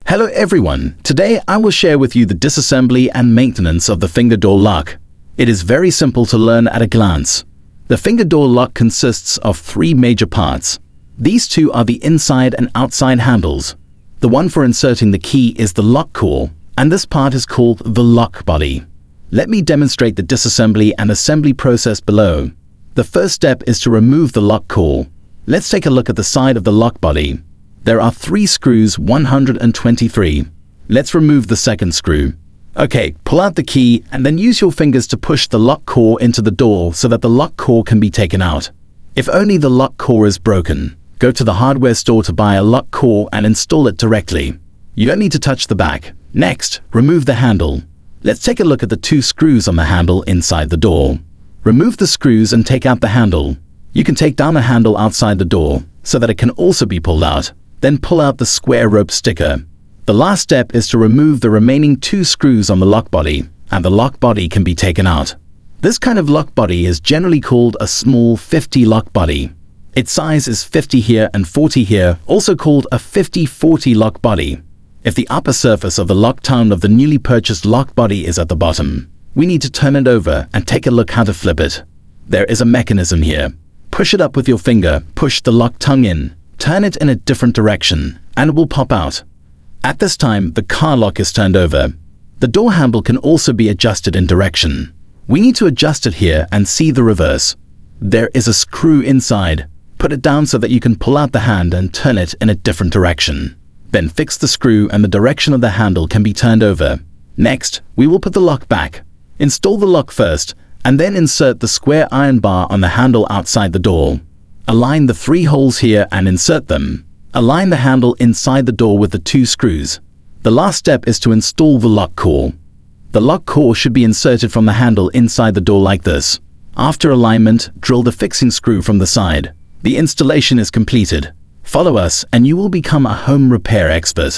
Hello everyone, today I will share with you the disassembly and maintenance of the finger door lock. It is very simple to learn at a glance. The finger door lock consists of three major parts. These two are the inside and outside handles. The one for inserting the key is the lock core, and this part is called the lock body. Let me demonstrate the disassembly and assembly process below. The first step is to remove the lock core. Let's take a look at the side of the lock body. There are 3 screws, 123. Let's remove the second screw. Okay, pull out the key and then use your fingers to push the lock core into the door so that the lock core can be taken out. If only the lock core is broken, go to the hardware store to buy a lock core and install it directly. You don't need to touch the back. Next, remove the handle. Let's take a look at the 2 screws on the handle inside the door. Remove the screws and take out the handle. You can take down the handle outside the door so that it can also be pulled out. Then pull out the square rope sticker. The last step is to remove the remaining 2 screws on the lock body, and the lock body can be taken out. This kind of lock body is generally called a small 50 lock body. Its size is 50 here and 40 here, also called a 50-40 lock body. If the upper surface of the lock tongue of the newly purchased lock body is at the bottom, we need to turn it over and take a look how to flip it. There is a mechanism here. Push it up with your finger, push the lock tongue in. Turn it in a different direction, and it will pop out. At this time, the car lock is turned over. The door handle can also be adjusted in direction. We need to adjust it here and see the reverse. There is a screw inside. Put it down so that you can pull out the hand and turn it in a different direction. Then fix the screw and the direction of the handle can be turned over. Next, we will put the lock back. Install the lock first, and then insert the square iron bar on the handle outside the door. Align the 3 holes here and insert them. Align the handle inside the door with the 2 screws. The last step is to install the lock core. The lock core should be inserted from the handle inside the door like this. After alignment, drill the fixing screw from the side. The installation is completed. Follow us and you will become a home repair expert.